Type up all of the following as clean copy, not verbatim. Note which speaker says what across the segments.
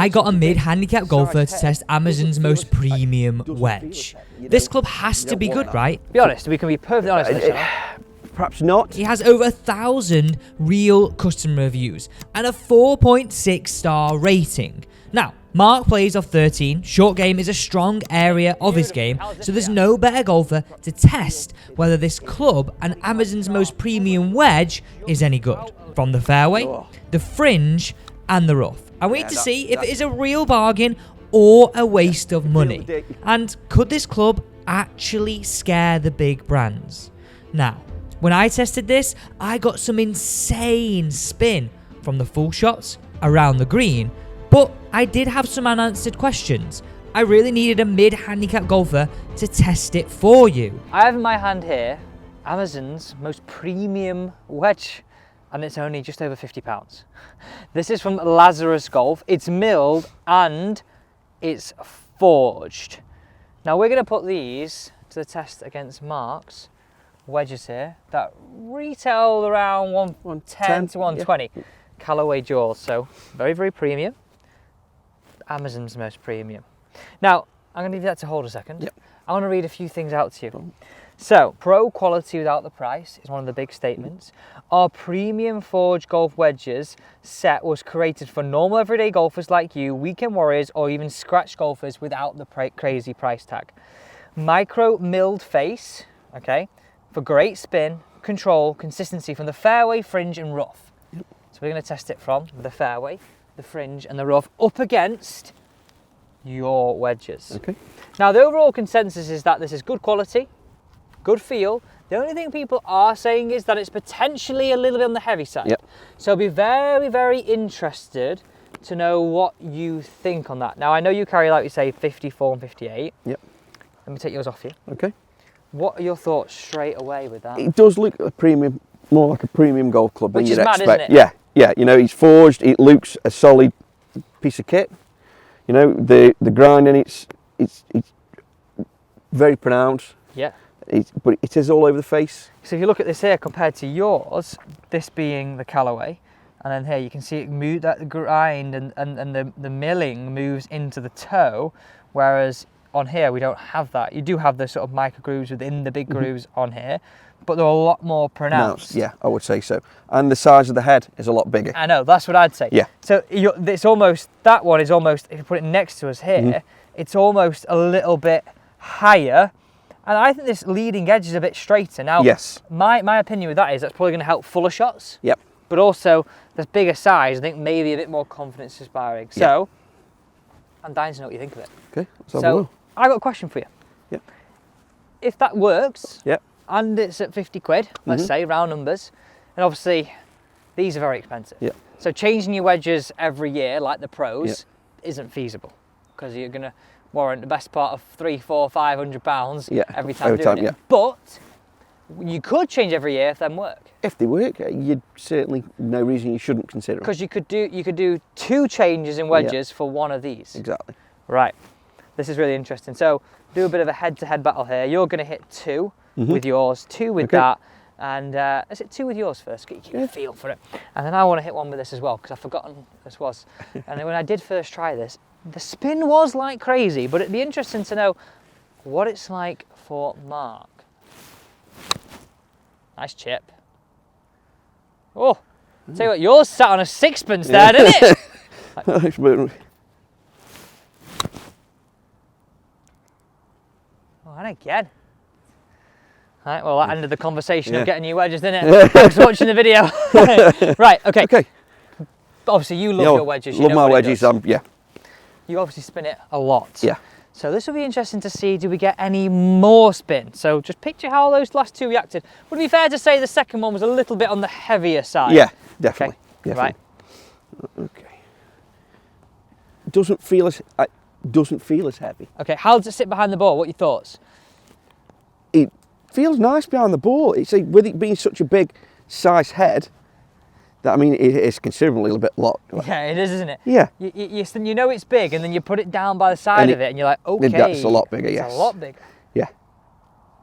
Speaker 1: I got a mid-handicap golfer to test Amazon's most premium wedge. This club has to be good, right?
Speaker 2: Be honest, we can be perfectly honest with this channel.
Speaker 3: Perhaps not.
Speaker 1: It has over 1,000 real customer reviews and a 4.6 star rating. Now, Mark plays off 13, short game is a strong area of his game, so there's no better golfer to test whether this club and Amazon's most premium wedge is any good. From the fairway, the fringe and the rough. And we need to see if it is a real bargain or a waste of money. And could this club actually scare the big brands? Now, when I tested this, I got some insane spin from the full shots around the green, but I did have some unanswered questions. I really needed a mid-handicap golfer to test it for you.
Speaker 2: I have in my hand here Amazon's most premium wedge, and it's only just over £50. This is from Lazarus Golf. It's milled and it's forged. Now we're going to put these to the test against Mark's wedges here that retail around 110 to 120. Yeah. Callaway jaws, so very, very premium. Amazon's most premium. Now, I'm going to leave that to hold a second.
Speaker 3: Yep.
Speaker 2: I want to read a few things out to you. So, pro quality without the price is one of the big statements. Our premium forged golf wedges set was created for normal everyday golfers like you, weekend warriors, or even scratch golfers without the crazy price tag. Micro milled face, okay, for great spin, control, consistency from the fairway, fringe, and rough. Yep. So we're going to test it from the fairway, the fringe, and the rough up against your wedges.
Speaker 3: Okay.
Speaker 2: Now, the overall consensus is that this is good quality, good feel. The only thing people are saying is that it's potentially a little bit on the heavy side.
Speaker 3: Yep.
Speaker 2: So I'll be very, very interested to know what you think on that. Now, I know you carry, like we say, 54 and 58.
Speaker 3: Yep.
Speaker 2: Let me take yours off you.
Speaker 3: Okay.
Speaker 2: What are your thoughts straight away with that?
Speaker 3: It does look a premium, more like a premium golf club than
Speaker 2: Which
Speaker 3: you'd
Speaker 2: is mad,
Speaker 3: expect.
Speaker 2: isn't it?
Speaker 3: Yeah, you know, it's forged, it looks a solid piece of kit. You know, the grinding, it's very pronounced.
Speaker 2: Yeah.
Speaker 3: But it is all over the face.
Speaker 2: So if you look at this here compared to yours, this being the Callaway, and then here you can see it move, that the grind and the milling moves into the toe, whereas on here we don't have that. You do have the sort of micro grooves within the big grooves on here, but they're a lot more pronounced.
Speaker 3: Yeah, I would say so. And the size of the head is a lot bigger.
Speaker 2: I know, that's what I'd say.
Speaker 3: Yeah.
Speaker 2: So it's almost, that one is almost, if you put it next to us here, it's almost a little bit higher. And I think this leading edge is a bit straighter. Now,
Speaker 3: yes.
Speaker 2: My opinion with that is that's probably going to help fuller shots.
Speaker 3: Yep.
Speaker 2: But also, this bigger size, I think maybe a bit more confidence inspiring.
Speaker 3: Yep.
Speaker 2: So, I'm dying to know what you think of it.
Speaker 3: Okay, let's have a look.
Speaker 2: I got a question for you.
Speaker 3: Yep.
Speaker 2: If that works,
Speaker 3: yep,
Speaker 2: and it's at 50 quid, let's say, round numbers, and obviously, these are very expensive.
Speaker 3: Yep.
Speaker 2: So changing your wedges every year, like the pros, isn't feasible, because you're going to warrant the best part of £300, £400, £500 every time doing it.
Speaker 3: Yeah.
Speaker 2: But you could change every year if them work.
Speaker 3: If they work, you'd certainly no reason you shouldn't consider them.
Speaker 2: Because you could do 2 changes in wedges for one of these.
Speaker 3: Exactly.
Speaker 2: Right. This is really interesting. So do a bit of a head-to-head battle here. You're going to hit 2 with yours, 2 with that, and is it 2 with yours first? Get a feel for it. And then I want to hit 1 with this as well, because I've forgotten this was. And when I did first try this, the spin was like crazy, but it'd be interesting to know what it's like for Mark. Nice chip. Oh, tell you what, yours sat on a sixpence there, didn't it? Oh, and again. All right, well, that ended the conversation of getting new wedges, didn't it? Thanks for watching the video. Right, okay. Obviously, you love your wedges.
Speaker 3: Love my wedges, yeah.
Speaker 2: You obviously spin it a lot.
Speaker 3: Yeah.
Speaker 2: So this will be interesting to see, do we get any more spin? So just picture how those last 2 reacted. Would it be fair to say the second one was a little bit on the heavier side?
Speaker 3: Yeah, definitely.
Speaker 2: Okay. Right.
Speaker 3: Okay. Doesn't feel as heavy.
Speaker 2: Okay, how does it sit behind the ball? What are your thoughts?
Speaker 3: It feels nice behind the ball. It's with it being such a big size head, that, I mean, it is considerably a little bit locked.
Speaker 2: Yeah, it is, isn't it?
Speaker 3: Yeah.
Speaker 2: You know it's big, and then you put it down by the side of it, and you're like, okay.
Speaker 3: That's a lot bigger, yes.
Speaker 2: It's a lot bigger.
Speaker 3: Yeah.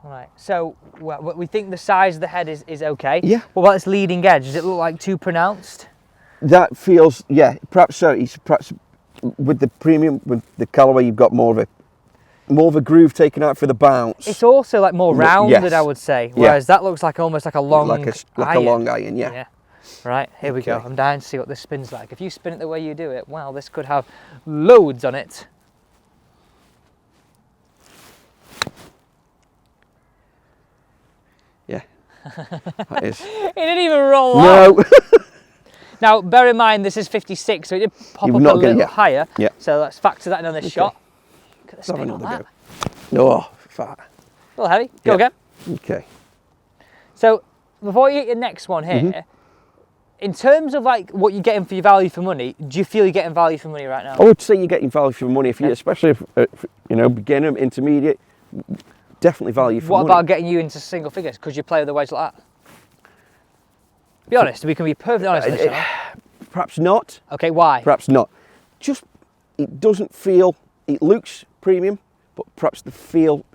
Speaker 2: All right, so we think the size of the head is okay.
Speaker 3: Yeah.
Speaker 2: What about this leading edge? Does it look like too pronounced?
Speaker 3: That feels, yeah, perhaps so. It's perhaps with the premium, with the Callaway, you've got more of a groove taken out for the bounce.
Speaker 2: It's also like more rounded,
Speaker 3: Yes.
Speaker 2: I would say. Whereas that looks like almost like a long
Speaker 3: like
Speaker 2: iron.
Speaker 3: a long iron, yeah.
Speaker 2: Right, here we go.
Speaker 3: Okay.
Speaker 2: I'm dying to see what this spins like. If you spin it the way you do it, well, this could have loads on it.
Speaker 3: Yeah, that is.
Speaker 2: It didn't even roll off.
Speaker 3: No.
Speaker 2: Now, bear in mind, this is 56, so it did pop
Speaker 3: You've
Speaker 2: up a
Speaker 3: not
Speaker 2: little
Speaker 3: got- yeah.
Speaker 2: higher.
Speaker 3: Yeah.
Speaker 2: So let's factor that in on this shot. Look at the
Speaker 3: Let's have
Speaker 2: spin on
Speaker 3: another
Speaker 2: that.
Speaker 3: go. Oh, fat.
Speaker 2: A little heavy. Go
Speaker 3: Yeah.
Speaker 2: again.
Speaker 3: Okay.
Speaker 2: So before you hit your next one here,
Speaker 3: Mm-hmm.
Speaker 2: in terms of like what you're getting for your value for money, do you feel you're getting value for money right now?
Speaker 3: I would say you're getting value for money, if you,
Speaker 2: Okay.
Speaker 3: especially if beginner, intermediate, definitely value for
Speaker 2: What
Speaker 3: money.
Speaker 2: about getting you into single figures? Could you play with a wedge like that? Be honest, we can be perfectly honest on this channel.
Speaker 3: Perhaps not.
Speaker 2: Okay, why?
Speaker 3: Perhaps not. Just, it doesn't feel, it looks premium, but perhaps the feel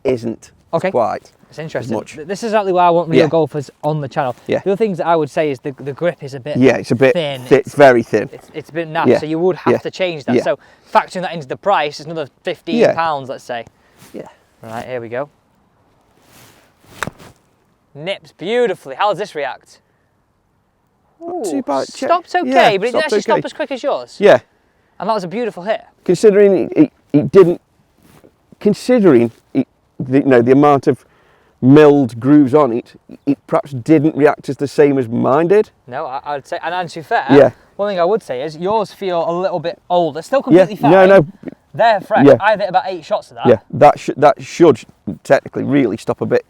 Speaker 3: isn't
Speaker 2: Okay.
Speaker 3: quite.
Speaker 2: It's interesting.
Speaker 3: much.
Speaker 2: This is exactly why I want real
Speaker 3: Yeah.
Speaker 2: golfers on the channel.
Speaker 3: Yeah.
Speaker 2: The other things that I would say is the grip is a bit
Speaker 3: Yeah, it's a bit
Speaker 2: thin.
Speaker 3: thick, very thin.
Speaker 2: It's a bit naff,
Speaker 3: Yeah.
Speaker 2: so you would have
Speaker 3: Yeah.
Speaker 2: to change that.
Speaker 3: Yeah.
Speaker 2: So factoring that into the price is another £15,
Speaker 3: Yeah.
Speaker 2: let's say.
Speaker 3: Yeah.
Speaker 2: Right, here we go. Nips beautifully. How does this react?
Speaker 3: Not too bad.
Speaker 2: Stopped okay,
Speaker 3: Yeah,
Speaker 2: but it didn't
Speaker 3: stopped
Speaker 2: actually
Speaker 3: okay.
Speaker 2: stop as quick as yours.
Speaker 3: Yeah,
Speaker 2: And that was a beautiful hit.
Speaker 3: considering it didn't, considering the amount of milled grooves on it, it perhaps didn't react as the same as mine did.
Speaker 2: No, I would say, and to be fair,
Speaker 3: Yeah.
Speaker 2: one thing I would say is yours feel a little bit older. Still
Speaker 3: Yeah,
Speaker 2: completely fine.
Speaker 3: no,
Speaker 2: They're fresh.
Speaker 3: Yeah.
Speaker 2: I've hit about 8 shots of that.
Speaker 3: yeah, that should technically really stop a bit.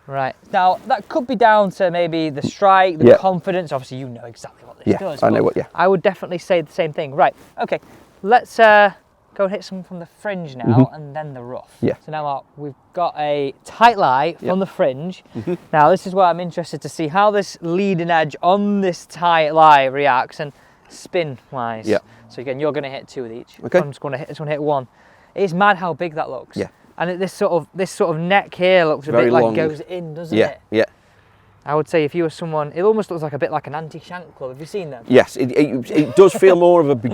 Speaker 2: Right. Now, that could be down to maybe the strike, the
Speaker 3: Yeah.
Speaker 2: confidence. Obviously, you know exactly what this
Speaker 3: Yeah,
Speaker 2: does.
Speaker 3: I know
Speaker 2: but
Speaker 3: what, yeah.
Speaker 2: I would definitely say the same thing. Right. Okay. Let's go and hit some from the fringe now and then the rough.
Speaker 3: Yeah.
Speaker 2: So now, Mark, we've got a tight lie from the fringe. Now, this is where I'm interested to see how this leading edge on this tight lie reacts and spin-wise.
Speaker 3: Yeah.
Speaker 2: So again, you're going to hit 2 of each.
Speaker 3: Okay.
Speaker 2: I'm just going to hit 1. It's mad how big that looks.
Speaker 3: Yeah.
Speaker 2: And this sort of neck here looks a
Speaker 3: Very
Speaker 2: bit like
Speaker 3: long.
Speaker 2: goes in, doesn't
Speaker 3: Yeah,
Speaker 2: it?
Speaker 3: yeah.
Speaker 2: I would say if you were someone, it almost looks like a bit like an anti-shank club. Have you seen them?
Speaker 3: Yes, it does feel more of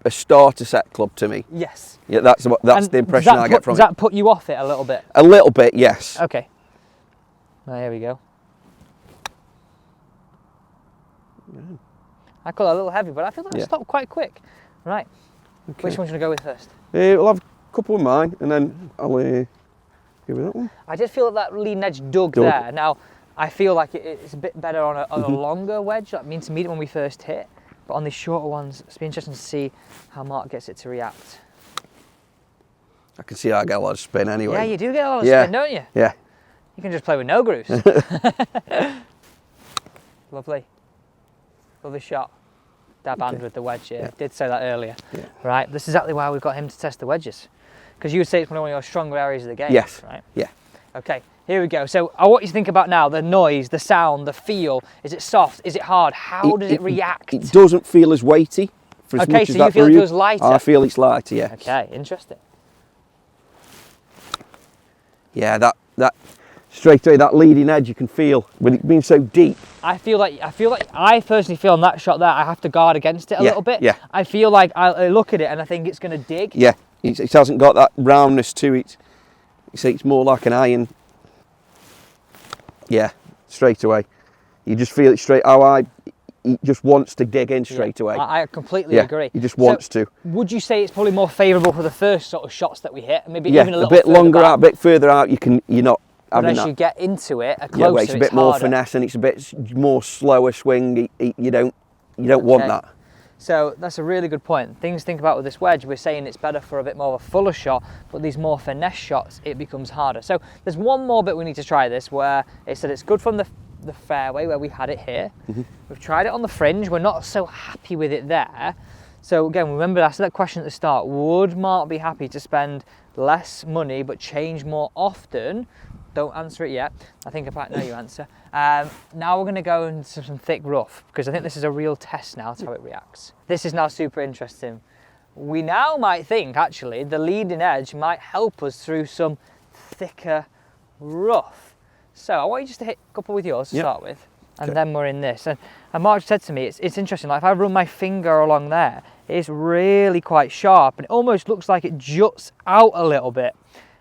Speaker 3: a starter set club to me.
Speaker 2: Yes.
Speaker 3: Yeah, that's
Speaker 2: And
Speaker 3: the impression I get from
Speaker 2: Does
Speaker 3: it.
Speaker 2: that put you off it a little bit?
Speaker 3: A little bit, yes.
Speaker 2: Okay. Now, here we go. I call it a little heavy, but I feel like it stopped quite quick. Right.
Speaker 3: Okay.
Speaker 2: Which one should I go with first?
Speaker 3: We'll have a couple of mine, and then I'll give you that one.
Speaker 2: I just feel that leading edge dug there. Now, I feel like it's a bit better on a longer wedge, like intermediate when we first hit. But on these shorter ones, it's been interesting to see how Mark gets it to react.
Speaker 3: I can see I get a lot of spin anyway.
Speaker 2: Yeah, you do get a lot of
Speaker 3: Yeah.
Speaker 2: spin, don't you?
Speaker 3: Yeah.
Speaker 2: You can just play with no grooves. Lovely. Lovely shot. Dab hand with the wedge here.
Speaker 3: Yeah.
Speaker 2: Did say that earlier.
Speaker 3: Yeah.
Speaker 2: Right, this is exactly why we've got him to test the wedges. Because you would say it's one of your stronger areas of the game.
Speaker 3: Yes.
Speaker 2: Right?
Speaker 3: Yeah.
Speaker 2: Okay, here we go. So I want you to think about now the noise, the sound, the feel. Is it soft? Is it hard? How does it react?
Speaker 3: It doesn't feel as weighty for as
Speaker 2: Okay,
Speaker 3: much
Speaker 2: so
Speaker 3: as
Speaker 2: you
Speaker 3: that
Speaker 2: feel it
Speaker 3: groove.
Speaker 2: feels lighter?
Speaker 3: I feel it's lighter, yeah.
Speaker 2: Okay, interesting.
Speaker 3: Yeah, that straight away, that leading edge you can feel with it being so deep.
Speaker 2: I personally feel on that shot there, I have to guard against it a little bit.
Speaker 3: Yeah.
Speaker 2: I feel like I look at it and I think it's going to dig.
Speaker 3: Yeah, it hasn't got that roundness to it. It's more like an iron. Yeah, straight away. You just feel it straight. He just wants to dig in straight away.
Speaker 2: I completely agree.
Speaker 3: He just wants
Speaker 2: So,
Speaker 3: to.
Speaker 2: Would you say it's probably more favourable for the first sort of shots that we hit? Maybe
Speaker 3: Yeah,
Speaker 2: even a little
Speaker 3: bit
Speaker 2: further
Speaker 3: longer
Speaker 2: back?
Speaker 3: out, a bit further out. You're not
Speaker 2: But
Speaker 3: having
Speaker 2: as
Speaker 3: that.
Speaker 2: you get into it, a closer,
Speaker 3: Yeah, well, it's a bit more
Speaker 2: harder.
Speaker 3: finesse and it's a bit more slower swing. You don't want
Speaker 2: Okay.
Speaker 3: that.
Speaker 2: So that's a really good point. Things to think about with this wedge, we're saying it's better for a bit more of a fuller shot, but these more finesse shots, it becomes harder. So there's one more bit we need to try this where it said it's good from the fairway where we had it here. We've tried it on the fringe. We're not so happy with it there. So again, remember I asked that question at the start. Would Mark be happy to spend less money but change more often? Don't answer it yet. I think I might know your answer. Now we're going to go into some thick rough because I think this is a real test now to how it reacts. This is now super interesting. We now might think actually the leading edge might help us through some thicker rough. So I want you just to hit a couple with yours to
Speaker 3: Yep.
Speaker 2: start with, and
Speaker 3: Okay.
Speaker 2: then we're in this. And Mark said to me, it's interesting. Like if I run my finger along there, It is really quite sharp, and it almost looks like it juts out a little bit,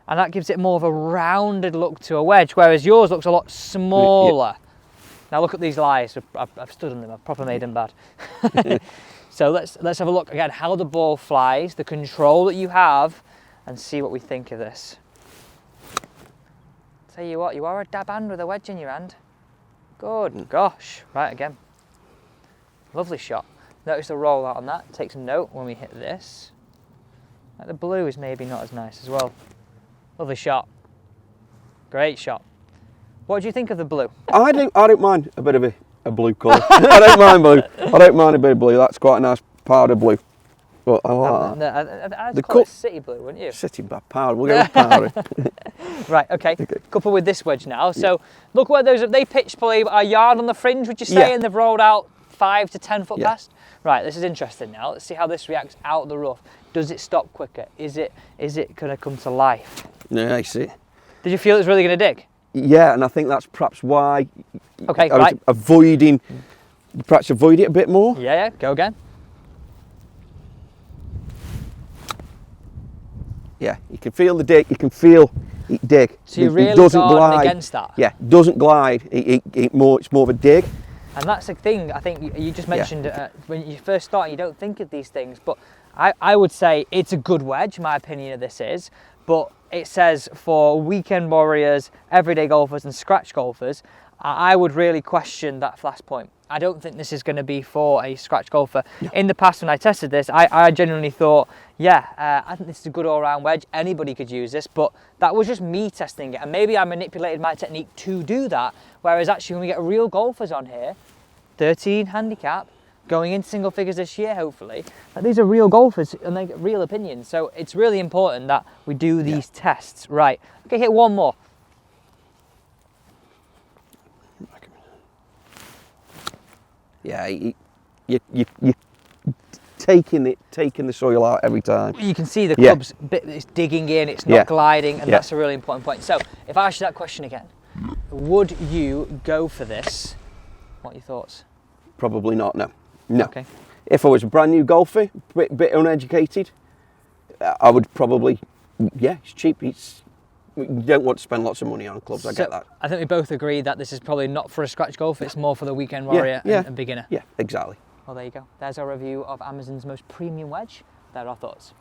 Speaker 2: and that gives it more of a rounded look to a wedge, whereas yours looks a lot smaller. Now look at these lies. I've stood on them. I've proper made them bad. So let's have a look again how the ball flies, the control that you have, and see what we think of this. Tell you what, you are a dab hand with a wedge in your hand. Good gosh. Right, again. Lovely shot. Notice the rollout on that. Take some note when we hit this. Like the blue is maybe not as nice as well. Lovely shot. Great shot. What do you think of the blue?
Speaker 3: I don't mind a bit of a blue colour. I don't mind blue. I don't mind a bit of blue. That's quite a nice powder blue. But I like that.
Speaker 2: I'd call it city blue, wouldn't you?
Speaker 3: City powder. We'll go with powder.
Speaker 2: Right, okay. Couple with this wedge now. So look where they pitched probably a yard on the fringe, would you say? And they've rolled out 5 to 10 foot past. Right, this is interesting now. Let's see how this reacts out of the rough. Does it stop quicker? Is it going to come to life?
Speaker 3: Yeah, I see.
Speaker 2: Did you feel it was really going to dig?
Speaker 3: Yeah, and I think that's perhaps why
Speaker 2: I
Speaker 3: was perhaps avoid it a bit more.
Speaker 2: Yeah, go again.
Speaker 3: Yeah, you can feel the dig, you can feel it dig.
Speaker 2: So you really
Speaker 3: doesn't
Speaker 2: guarding
Speaker 3: glide
Speaker 2: against that?
Speaker 3: Yeah, doesn't glide, it's more of a dig.
Speaker 2: And that's the thing, I think you just mentioned when you first start, you don't think of these things, but I would say it's a good wedge, my opinion of this is, but it says for weekend warriors, everyday golfers and scratch golfers, I would really question that last point. I don't think this is going to be for a scratch golfer. No. In the past when I tested this, I genuinely thought, I think this is a good all-round wedge. Anybody could use this, but that was just me testing it. And maybe I manipulated my technique to do that. Whereas actually when we get real golfers on here, 13 handicap, going into single figures this year, hopefully, these are real golfers and they get real opinions. So it's really important that we do these tests. Right, okay, hit one more.
Speaker 3: Yeah, you taking the soil out every time.
Speaker 2: You can see the club's it's digging in, it's not gliding, and that's a really important point. So, if I ask you that question again, would you go for this? What are your thoughts?
Speaker 3: Probably not, no.
Speaker 2: Okay.
Speaker 3: If I was a brand new golfer, bit uneducated, I would probably, it's cheap. You don't want to spend lots of money on clubs, I get that. I
Speaker 2: think we both agree that this is probably not for a scratch golf, it's more for the weekend warrior and beginner.
Speaker 3: Yeah, exactly.
Speaker 2: Well, there you go. There's our review of Amazon's most premium wedge. There are our thoughts.